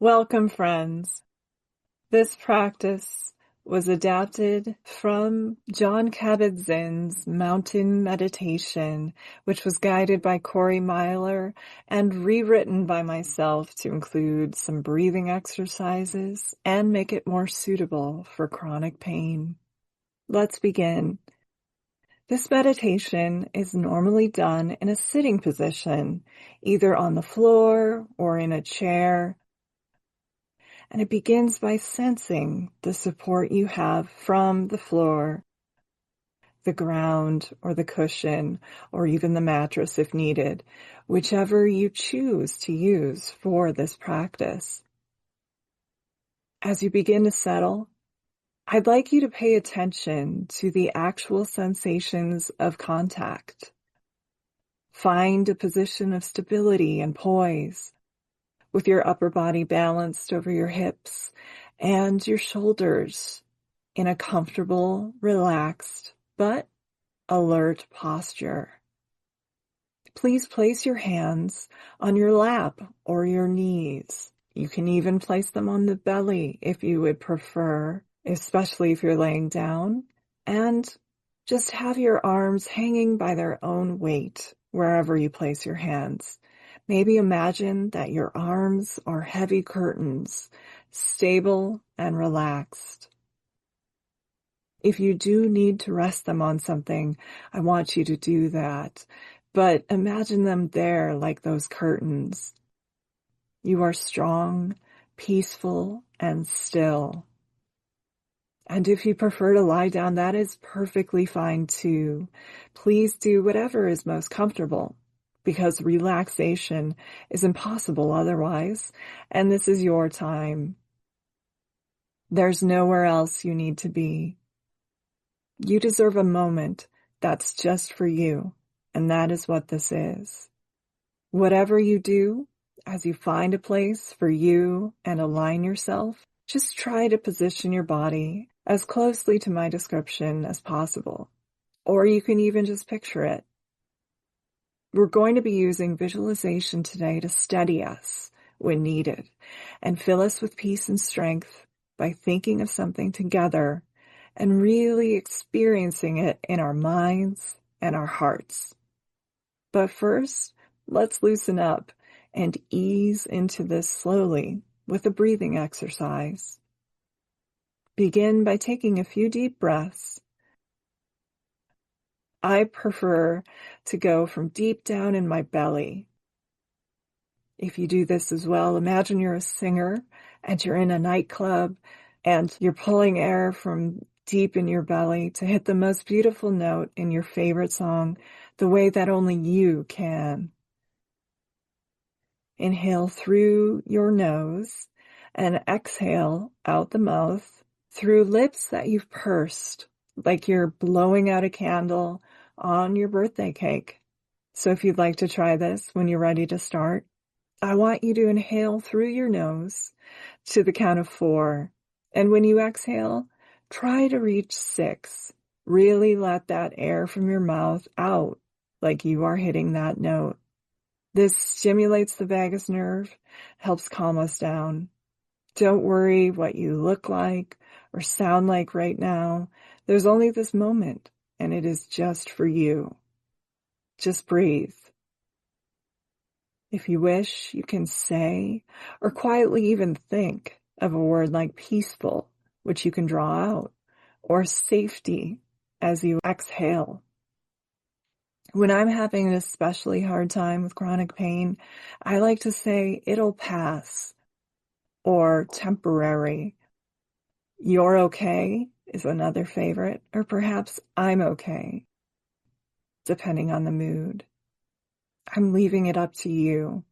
Welcome, friends. This practice was adapted from Jon Kabat-Zinn's Mountain Meditation, which was guided by Corey Myler and rewritten by myself to include some breathing exercises and make it more suitable for chronic pain. Let's begin. This meditation is normally done in a sitting position, either on the floor or in a chair. And it begins by sensing the support you have from the floor, the ground, or the cushion, or even the mattress if needed, whichever you choose to use for this practice. As you begin to settle, I'd like you to pay attention to the actual sensations of contact. Find a position of stability and poise, with your upper body balanced over your hips and your shoulders in a comfortable, relaxed, but alert posture. Please place your hands on your lap or your knees. You can even place them on the belly if you would prefer, especially if you're laying down, and just have your arms hanging by their own weight wherever you place your hands. Maybe imagine that your arms are heavy curtains, stable and relaxed. If you do need to rest them on something, I want you to do that. But imagine them there like those curtains. You are strong, peaceful, and still. And if you prefer to lie down, that is perfectly fine too. Please do whatever is most comfortable, because relaxation is impossible otherwise, and this is your time. There's nowhere else you need to be. You deserve a moment that's just for you, and that is what this is. Whatever you do, as you find a place for you and align yourself, just try to position your body as closely to my description as possible, or you can even just picture it. We're going to be using visualization today to steady us when needed and fill us with peace and strength by thinking of something together and really experiencing it in our minds and our hearts. But first, let's loosen up and ease into this slowly with a breathing exercise. Begin by taking a few deep breaths. I prefer to go from deep down in my belly. If you do this as well, imagine you're a singer and you're in a nightclub and you're pulling air from deep in your belly to hit the most beautiful note in your favorite song the way that only you can. Inhale through your nose and exhale out the mouth through lips that you've pursed, like you're blowing out a candle on your birthday cake. So if you'd like to try this when you're ready to start, I want you to inhale through your nose to the count of 4. And when you exhale, try to reach 6. Really let that air from your mouth out like you are hitting that note. This stimulates the vagus nerve, helps calm us down. Don't worry what you look like or sound like right now. There's only this moment, and it is just for you. Just breathe. If you wish, you can say or quietly even think of a word like peaceful, which you can draw out, or safety as you exhale. When I'm having an especially hard time with chronic pain, I like to say it'll pass or temporary. You're okay is another favorite, or perhaps I'm okay, depending on the mood. I'm leaving it up to you.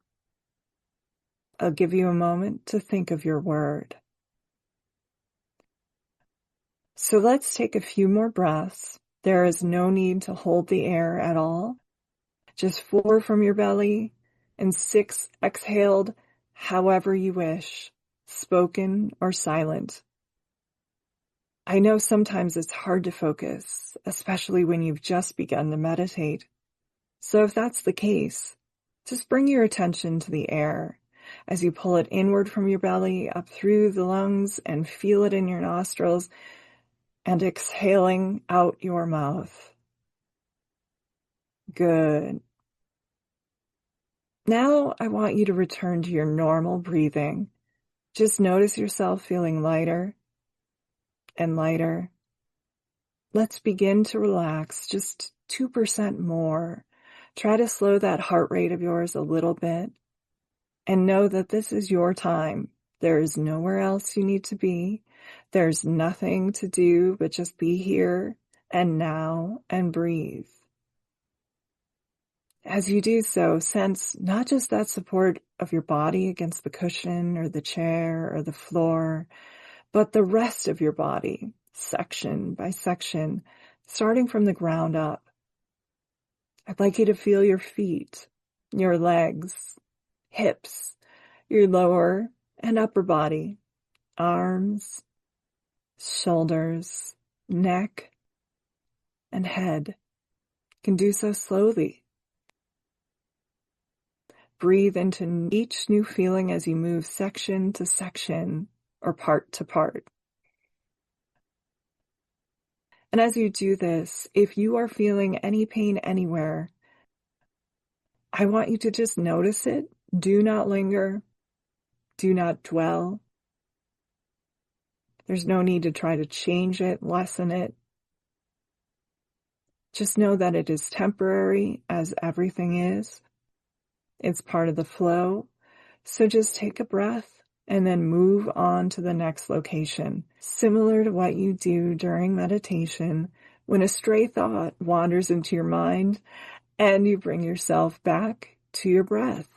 I'll give you a moment to think of your word. So let's take a few more breaths. There is no need to hold the air at all. Just 4 from your belly and 6 exhaled however you wish, spoken or silent. I know sometimes it's hard to focus, especially when you've just begun to meditate. So if that's the case, just bring your attention to the air. as you pull it inward from your belly, up through the lungs, and feel it in your nostrils, and exhaling out your mouth. Good. Now I want you to return to your normal breathing. Just notice yourself feeling lighter and lighter. Let's begin to relax just 2% more. Try to slow that heart rate of yours a little bit and know that this is your time. There is nowhere else you need to be. There's nothing to do but just be here and now and breathe. As you do so, sense not just that support of your body against the cushion or the chair or the floor, but the rest of your body, section by section, starting from the ground up. I'd like you to feel your feet, your legs, hips, your lower and upper body, arms, shoulders, neck, and head. You can do so slowly. Breathe into each new feeling as you move section to section or part to part. And as you do this, if you are feeling any pain anywhere, I want you to just notice it. Do not linger. Do not dwell. There's no need to try to change it, lessen it. Just know that it is temporary, as everything is. It's part of the flow. So just take a breath and then move on to the next location. Similar to what you do during meditation, when a stray thought wanders into your mind and you bring yourself back to your breath.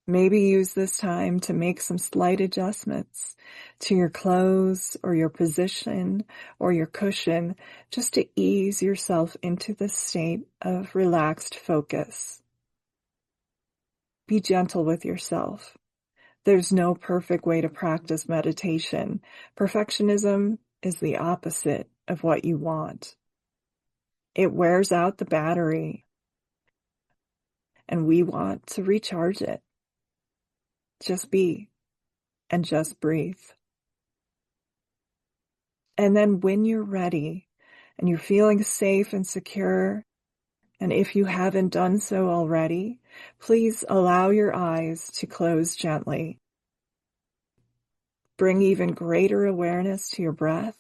Maybe use this time to make some slight adjustments to your clothes or your position or your cushion, just to ease yourself into this state of relaxed focus. Be gentle with yourself. There's no perfect way to practice meditation. Perfectionism is the opposite of what you want. It wears out the battery, and we want to recharge it. Just be and just breathe. And then when you're ready and you're feeling safe and secure, and if you haven't done so already, please allow your eyes to close gently. Bring even greater awareness to your breath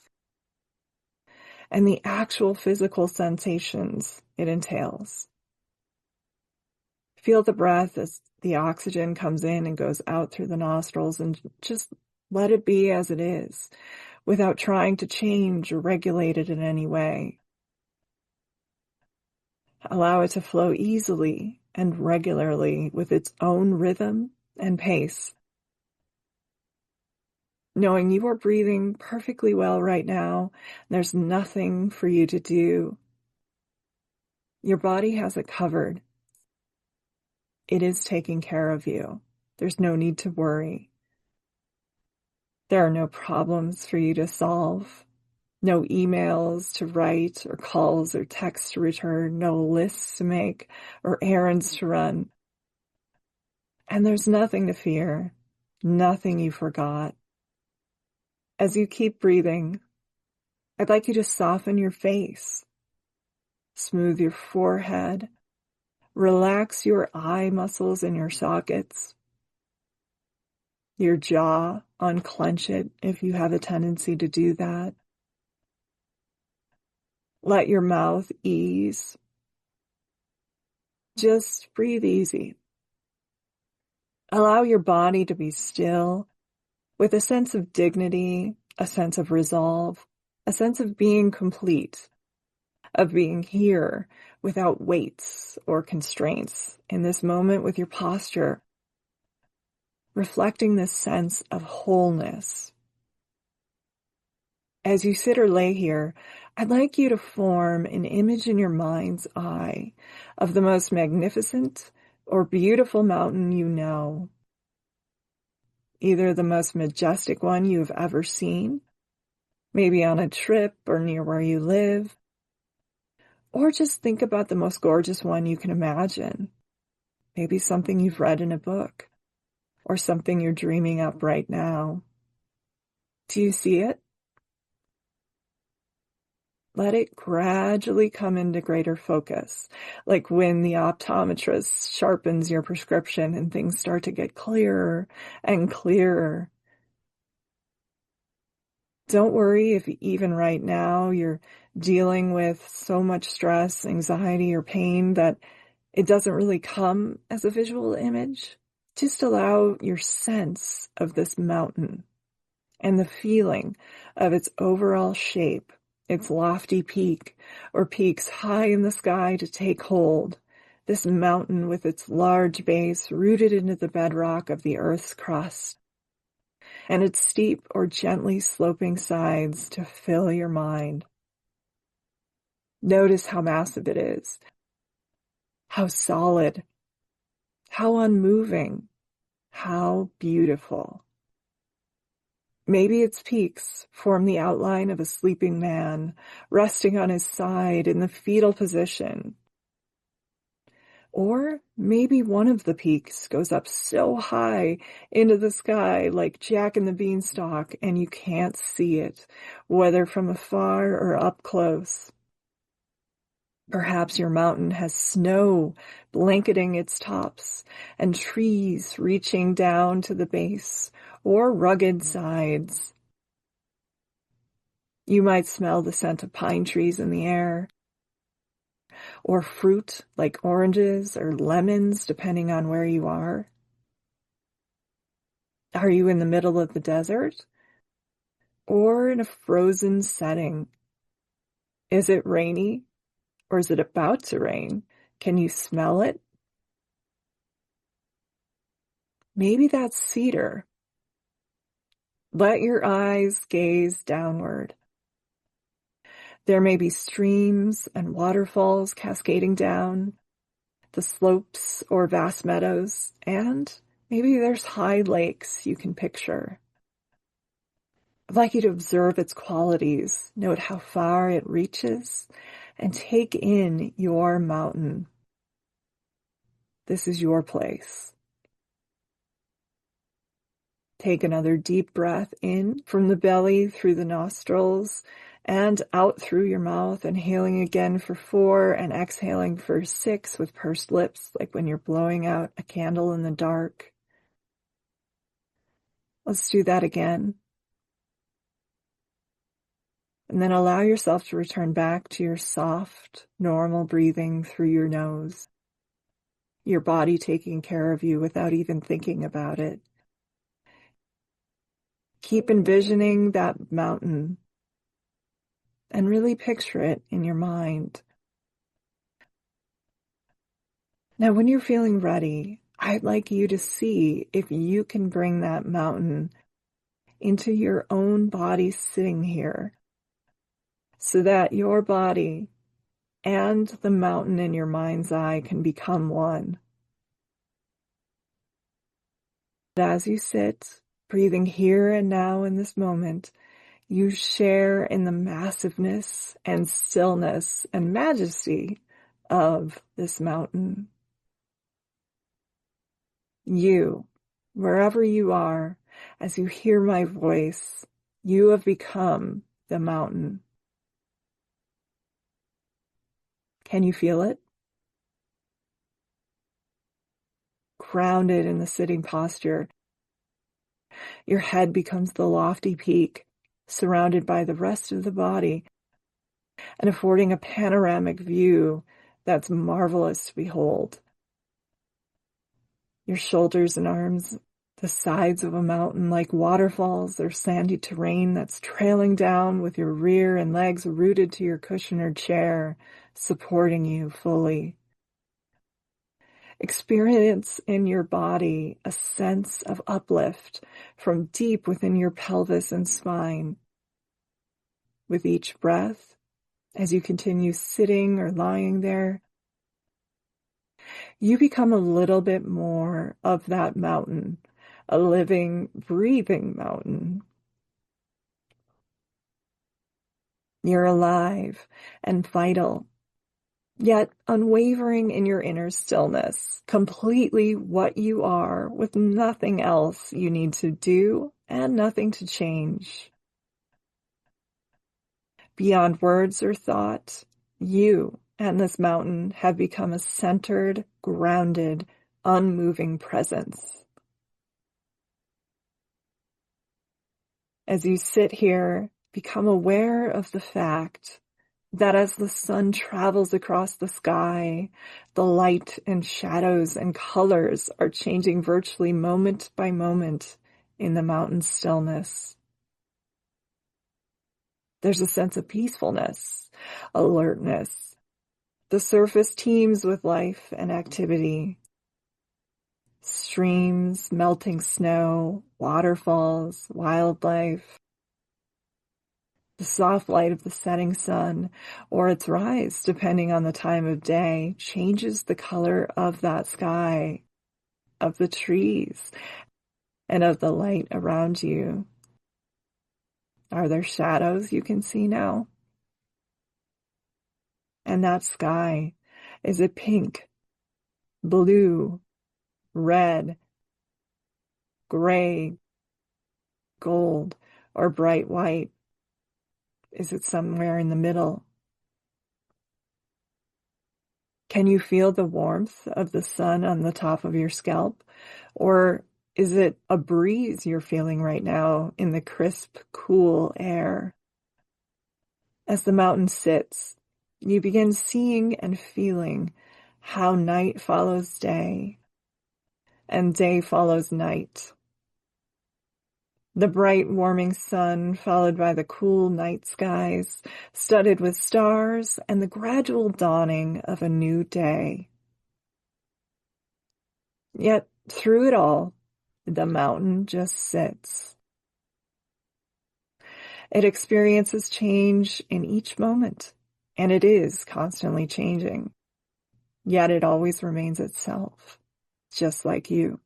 and the actual physical sensations it entails. Feel the breath as the oxygen comes in and goes out through the nostrils, and just let it be as it is, without trying to change or regulate it in any way. Allow it to flow easily and regularly with its own rhythm and pace. Knowing you are breathing perfectly well right now, there's nothing for you to do. Your body has it covered. It is taking care of you. There's no need to worry. There are no problems for you to solve, no emails to write or calls or texts to return, no lists to make or errands to run. And there's nothing to fear, nothing you forgot. As you keep breathing, I'd like you to soften your face, smooth your forehead, relax your eye muscles in your sockets, your jaw, unclench it if you have a tendency to do that. Let your mouth ease. Just breathe easy. Allow your body to be still with a sense of dignity, a sense of resolve, a sense of being complete, of being here without weights or constraints in this moment with your posture, reflecting this sense of wholeness. As you sit or lay here, I'd like you to form an image in your mind's eye of the most magnificent or beautiful mountain you know. Either the most majestic one you've ever seen, maybe on a trip or near where you live, or just think about the most gorgeous one you can imagine. Maybe something you've read in a book, or something you're dreaming up right now. Do you see it? Let it gradually come into greater focus, like when the optometrist sharpens your prescription and things start to get clearer and clearer. Don't worry if even right now you're dealing with so much stress, anxiety, or pain that it doesn't really come as a visual image. Just allow your sense of this mountain and the feeling of its overall shape, its lofty peak or peaks high in the sky to take hold. This mountain with its large base rooted into the bedrock of the Earth's crust, and its steep or gently sloping sides to fill your mind. Notice how massive it is, how solid, how unmoving, how beautiful. Maybe its peaks form the outline of a sleeping man, resting on his side in the fetal position. Or maybe one of the peaks goes up so high into the sky like Jack and the Beanstalk, and you can't see it, whether from afar or up close. Perhaps your mountain has snow blanketing its tops and trees reaching down to the base, or rugged sides. You might smell the scent of pine trees in the air, or fruit like oranges or lemons, depending on where you are. Are you in the middle of the desert or in a frozen setting? Is it rainy or is it about to rain? Can you smell it? Maybe that's cedar. Let your eyes gaze downward. There may be streams and waterfalls cascading down the slopes or vast meadows, and maybe there's high lakes you can picture. I'd like you to observe its qualities, note how far it reaches, and take in your mountain. This is your place. Take another deep breath in from the belly through the nostrils and out through your mouth, inhaling again for 4 and exhaling for 6 with pursed lips, like when you're blowing out a candle in the dark. Let's do that again. And then allow yourself to return back to your soft, normal breathing through your nose. Your body taking care of you without even thinking about it. Keep envisioning that mountain and really picture it in your mind. Now, when you're feeling ready, I'd like you to see if you can bring that mountain into your own body sitting here, so that your body and the mountain in your mind's eye can become one. As you sit, breathing here and now in this moment, you share in the massiveness and stillness and majesty of this mountain. You, wherever you are, as you hear my voice, you have become the mountain. Can you feel it? Grounded in the sitting posture, your head becomes the lofty peak, surrounded by the rest of the body, and affording a panoramic view that's marvelous to behold. Your shoulders and arms, the sides of a mountain like waterfalls or sandy terrain that's trailing down, with your rear and legs rooted to your cushion or chair, supporting you fully. Experience in your body a sense of uplift from deep within your pelvis and spine. With each breath, as you continue sitting or lying there, you become a little bit more of that mountain, a living, breathing mountain. You're alive and vital yet unwavering in your inner stillness, completely what you are with nothing else you need to do and nothing to change. Beyond words or thought, you and this mountain have become a centered, grounded, unmoving presence. As you sit here, become aware of the fact that as the sun travels across the sky, the light and shadows and colors are changing virtually moment by moment in the mountain's stillness. There's a sense of peacefulness, alertness. The surface teems with life and activity. Streams, melting snow, waterfalls, wildlife. The soft light of the setting sun, or its rise, depending on the time of day, changes the color of that sky, of the trees, and of the light around you. Are there shadows you can see now? And that sky, is it pink, blue, red, gray, gold, or bright white? Is it somewhere in the middle? Can you feel the warmth of the sun on the top of your scalp? Or is it a breeze you're feeling right now in the crisp, cool air? As the mountain sits, you begin seeing and feeling how night follows day and day follows night. The bright, warming sun, followed by the cool night skies, studded with stars, and the gradual dawning of a new day. Yet, through it all, the mountain just sits. It experiences change in each moment, and it is constantly changing. Yet it always remains itself, just like you.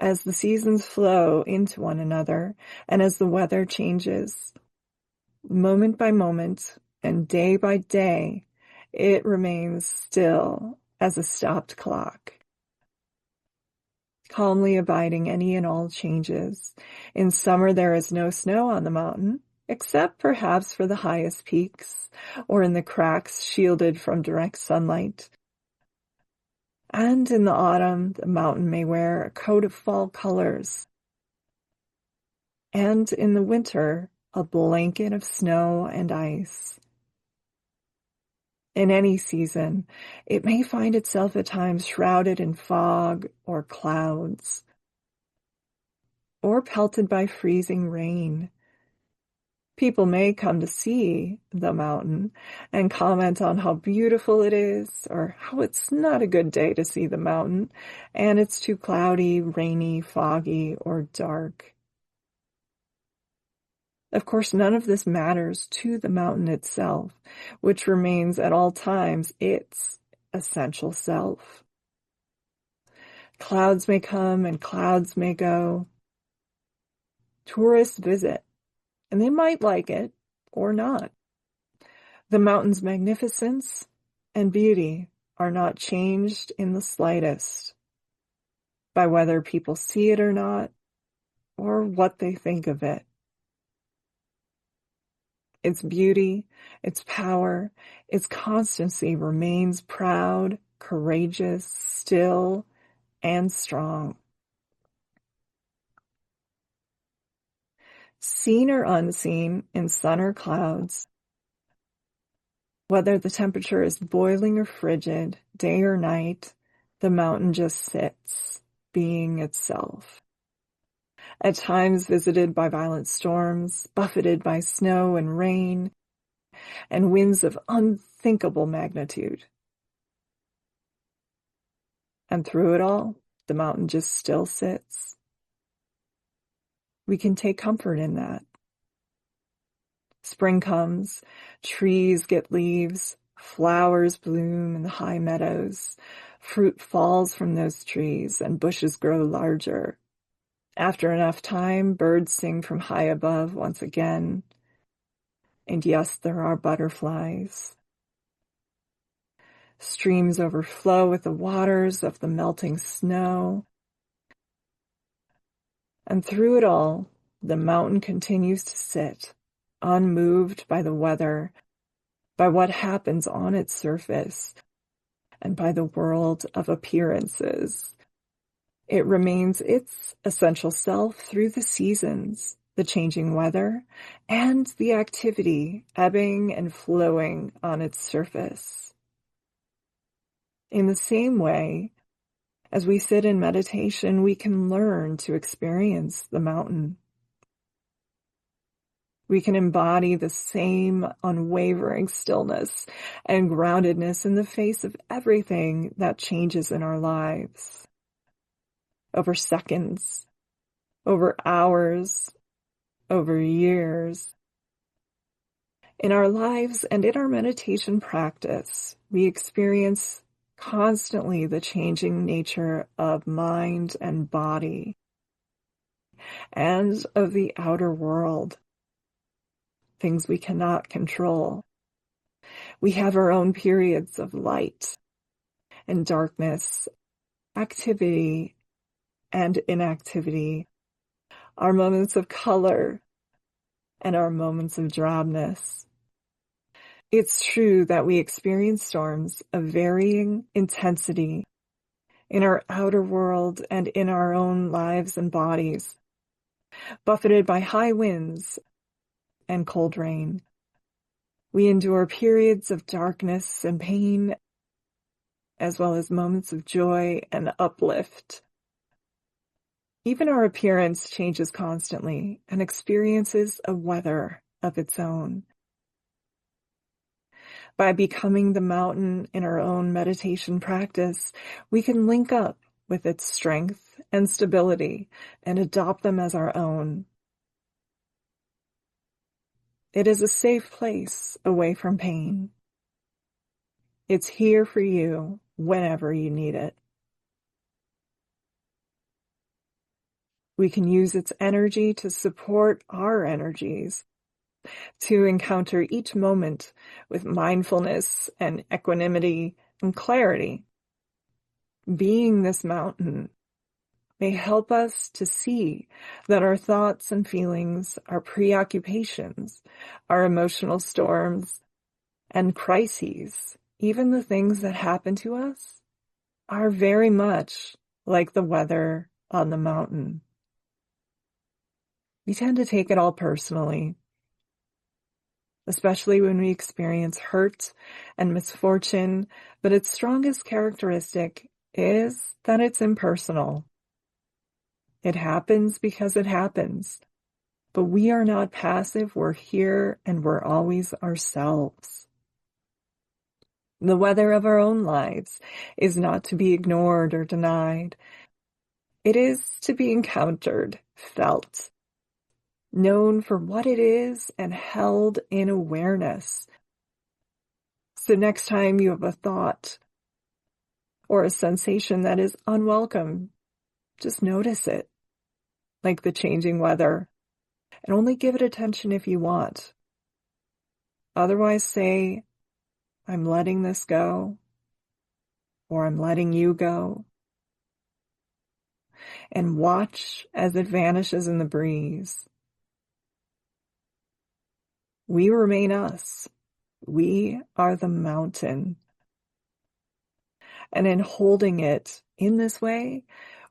As the seasons flow into one another, and as the weather changes, moment by moment and day by day, it remains still as a stopped clock, calmly abiding any and all changes. In summer, there is no snow on the mountain, except perhaps for the highest peaks, or in the cracks shielded from direct sunlight. And in the autumn, the mountain may wear a coat of fall colors. And in the winter, a blanket of snow and ice. In any season, it may find itself at times shrouded in fog or clouds, or pelted by freezing rain. People may come to see the mountain and comment on how beautiful it is, or how it's not a good day to see the mountain, and it's too cloudy, rainy, foggy, or dark. Of course, none of this matters to the mountain itself, which remains at all times its essential self. Clouds may come and clouds may go. Tourists visit, and they might like it or not. The mountain's magnificence and beauty are not changed in the slightest by whether people see it or not, or what they think of it. Its beauty, its power, its constancy remains proud, courageous, still, and strong. Seen or unseen, in sun or clouds, whether the temperature is boiling or frigid, day or night, the mountain just sits, being itself. At times visited by violent storms, buffeted by snow and rain, and winds of unthinkable magnitude. And through it all, the mountain just still sits. We can take comfort in that. Spring comes, trees get leaves, flowers bloom in the high meadows, fruit falls from those trees, and bushes grow larger. After enough time, birds sing from high above once again. And yes, there are butterflies. Streams overflow with the waters of the melting snow. And through it all, the mountain continues to sit, unmoved by the weather, by what happens on its surface, and by the world of appearances. It remains its essential self through the seasons, the changing weather, and the activity ebbing and flowing on its surface. In the same way, as we sit in meditation, we can learn to experience the mountain. We can embody the same unwavering stillness and groundedness in the face of everything that changes in our lives. Over seconds, over hours, over years. In our lives and in our meditation practice, we experience constantly the changing nature of mind and body and of the outer world, things we cannot control. We have our own periods of light and darkness, activity and inactivity, our moments of color and our moments of drabness. It's true that we experience storms of varying intensity in our outer world and in our own lives and bodies, buffeted by high winds and cold rain. We endure periods of darkness and pain, as well as moments of joy and uplift. Even our appearance changes constantly and experiences a weather of its own. By becoming the mountain in our own meditation practice, we can link up with its strength and stability and adopt them as our own. It is a safe place away from pain. It's here for you whenever you need it. We can use its energy to support our energies, to encounter each moment with mindfulness and equanimity and clarity. Being this mountain may help us to see that our thoughts and feelings, our preoccupations, our emotional storms and crises, even the things that happen to us, are very much like the weather on the mountain. We tend to take it all personally, especially when we experience hurt and misfortune, but its strongest characteristic is that it's impersonal. It happens because it happens, but we are not passive. We're here and we're always ourselves. The weather of our own lives is not to be ignored or denied. It is to be encountered, felt, known for what it is, and held in awareness. So next time you have a thought or a sensation that is unwelcome, just notice it, like the changing weather, and only give it attention if you want. Otherwise say, I'm letting this go, or I'm letting you go, and watch as it vanishes in the breeze. We remain us. We are the mountain. And in holding it in this way,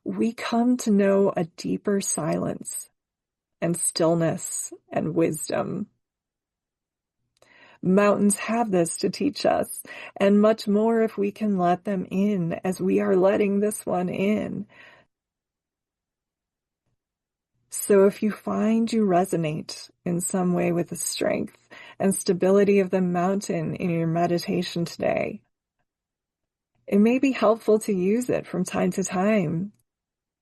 we come to know a deeper silence and stillness and wisdom. Mountains have this to teach us, and much more if we can let them in as we are letting this one in. So if you find you resonate in some way with the strength and stability of the mountain in your meditation today, it may be helpful to use it from time to time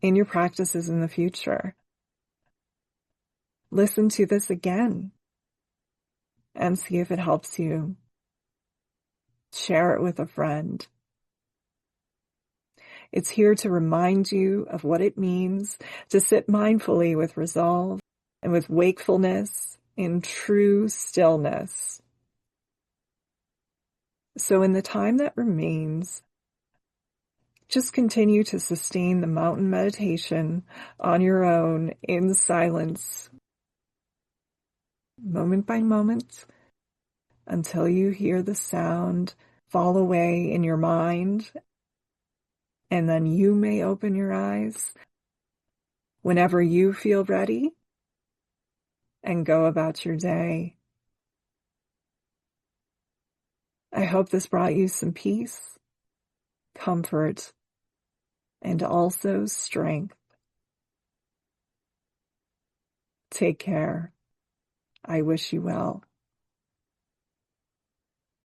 in your practices in the future. Listen to this again and see if it helps you. Share it with a friend. It's here to remind you of what it means to sit mindfully with resolve and with wakefulness in true stillness. So in the time that remains, just continue to sustain the mountain meditation on your own in silence, moment by moment, until you hear the sound fall away in your mind, and then you may open your eyes whenever you feel ready and go about your day. I hope this brought you some peace, comfort, and also strength. Take care. I wish you well.